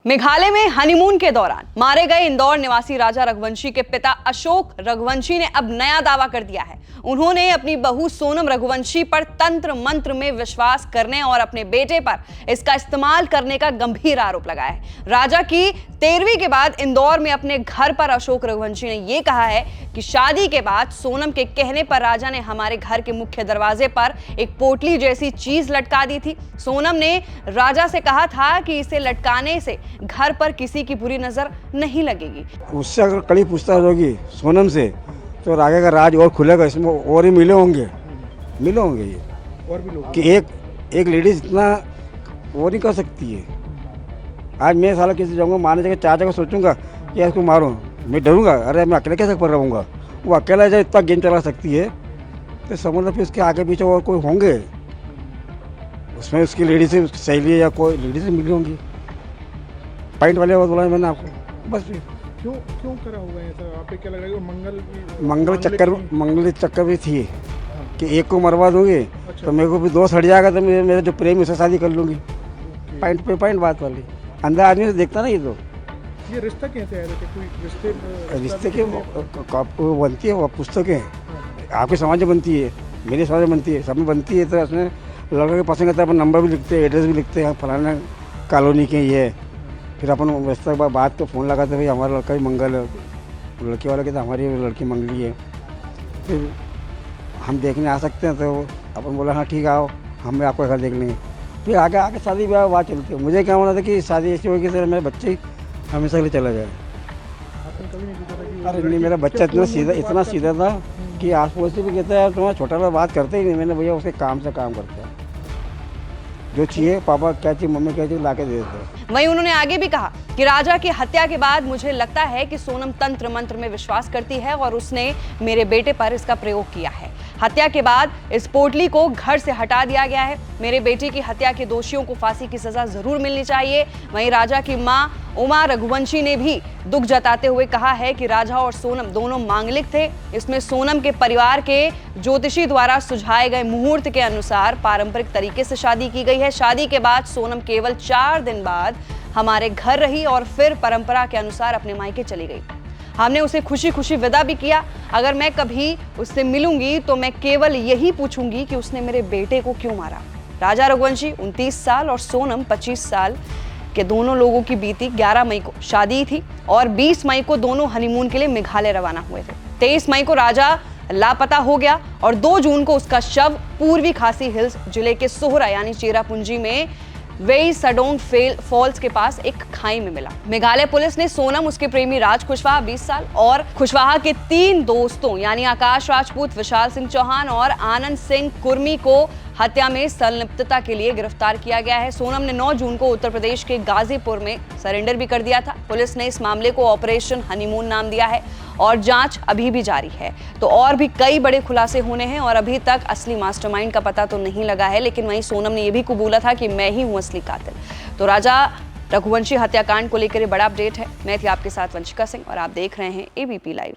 मेघालय में हनीमून के दौरान मारे गए इंदौर निवासी राजा रघुवंशी के पिता अशोक रघुवंशी ने अब नया दावा कर दिया है। उन्होंने अपनी बहू सोनम रघुवंशी पर तंत्र मंत्र में विश्वास करने और अपने बेटे पर इसका इस्तेमाल करने का गंभीर आरोप लगाया है। राजा की 13वीं के बाद इंदौर में अपने घर पर अशोक रघुवंशी ने यह कहा है कि शादी के बाद सोनम के कहने पर राजा ने हमारे घर के मुख्य दरवाजे पर एक पोटली जैसी चीज लटका दी थी। सोनम ने राजा से कहा था कि इसे लटकाने से घर पर किसी की बुरी नजर नहीं लगेगी। उससे अगर कड़ी पूछताछ होगी सोनम से तो आगे का राज और खुलेगा, इसमें और ही मिले होंगे ये और भी लोग कि एक लेडीज इतना वो नहीं कर सकती है। आज मैं साला किसी जाऊँगा मारने जगह 4 जगह सोचूंगा कि इसको मारूं, मैं डरूंगा। अरे मैं अकेले कैसे पर रहूँगा? वो अकेला जब इतना गेम चला सकती है तो समझ फिर उसके आगे पीछे और कोई होंगे, उसमें उसकी लेडीज से सहेली या कोई लेडीज से मिली होंगी। पॉइंट वाले बात बोला मैंने आपको, बस क्यों करा होगा ऐसा? आपको क्या लग रहा है? मंगल चक्कर भी थी कि एक को मरवा दूंगी तो मेरे को भी 2 हट जाएगा तो मेरा जो प्रेम उससे शादी कर लूँगी। पॉइंट पे पॉइंट बात वाली अंदर आदमी से देखता ना ये रिश्ता कैसे आया? कोई रिश्ते के बनती है, वो पुस्तकें आपके समाज में बनती है, मेरे समाज में बनती है, सब में बनती है। तो उसमें लड़का के पसंद करता है, अपन नंबर भी लिखते हैं, एड्रेस भी लिखते हैं, फलाना कॉलोनी के ये। फिर अपन व्यवस्था के बाद तो फ़ोन लगाते भाई हमारा लड़का ही मंगल है, लड़की वाला कहते हमारी लड़की मंगली है। फिर हम देखने आ सकते हैं तो अपन बोला हाँ ठीक है आओ, हम आपको घर देख लेंगे। फिर आगे शादी ब्याह बात चलती है। मुझे क्या होना था कि शादी ऐसी होगी कि मेरे बच्चे हमेशा के लिए चला जाए। अरे नहीं, मेरा बच्चा इतना सीधा था कि आस पड़ोस से भी कहता है तुम्हारा छोटा वाला बात करते ही नहीं। मैंने भैया उसके काम से काम करता है, जो चाहिए पापा क्या चाहिए मम्मी क्या चाहिए ला के दे देते हैं। वहीं उन्होंने आगे भी कहा कि राजा की हत्या के बाद मुझे लगता है कि सोनम तंत्र मंत्र में विश्वास करती है और उसने मेरे बेटे पर इसका प्रयोग किया है। हत्या के बाद इस पोटली को घर से हटा दिया गया है। मेरे बेटे की हत्या के दोषियों को फांसी की सजा जरूर मिलनी चाहिए। वहीं राजा की मां उमा रघुवंशी ने भी दुख जताते हुए कहा है कि राजा और सोनम दोनों मांगलिक थे। इसमें सोनम के परिवार के ज्योतिषी द्वारा सुझाए गए मुहूर्त के अनुसार पारंपरिक तरीके से शादी की गई है। शादी के बाद सोनम केवल 4 दिन बाद हमारे घर रही और फिर परंपरा के अनुसार अपने मायके चली गई। हमने उसे खुशी खुशी विदा भी किया। अगर मैं कभी उससे मिलूंगी तो मैं केवल यही पूछूंगी कि उसने मेरे बेटे को क्यों मारा। राजा रघुवंशी 29 साल और सोनम 25 साल के दोनों लोगों की बीती 11 मई को शादी थी और 20 मई को दोनों हनीमून के लिए मेघालय रवाना हुए थे। 23 मई को राजा लापता हो गया और 2 जून को उसका शव पूर्वी खासी हिल्स जिले के सोहरा यानी चेरापूंजी में वेई सडोंग फॉल्स के पास एक खाई में मिला। मेघालय पुलिस ने सोनम, उसके प्रेमी राज कुशवाहा 20 साल और कुशवाहा के 3 दोस्तों यानी आकाश राजपूत, विशाल सिंह चौहान और आनंद सिंह कुर्मी को हत्या में संलिप्तता के लिए गिरफ्तार किया गया है। सोनम ने 9 जून को उत्तर प्रदेश के गाजीपुर में सरेंडर भी कर दिया था। पुलिस ने इस मामले को ऑपरेशन हनीमून नाम दिया है और जांच अभी भी जारी है। तो और भी कई बड़े खुलासे होने हैं और अभी तक असली मास्टरमाइंड का पता तो नहीं लगा है, लेकिन वहीं सोनम ने यह भी कबूला था कि मैं ही हूं असली कातिल। तो राजा रघुवंशी हत्याकांड को लेकर बड़ा अपडेट है। मैं थी आपके साथ वंशिका सिंह और आप देख रहे हैं एबीपी लाइव।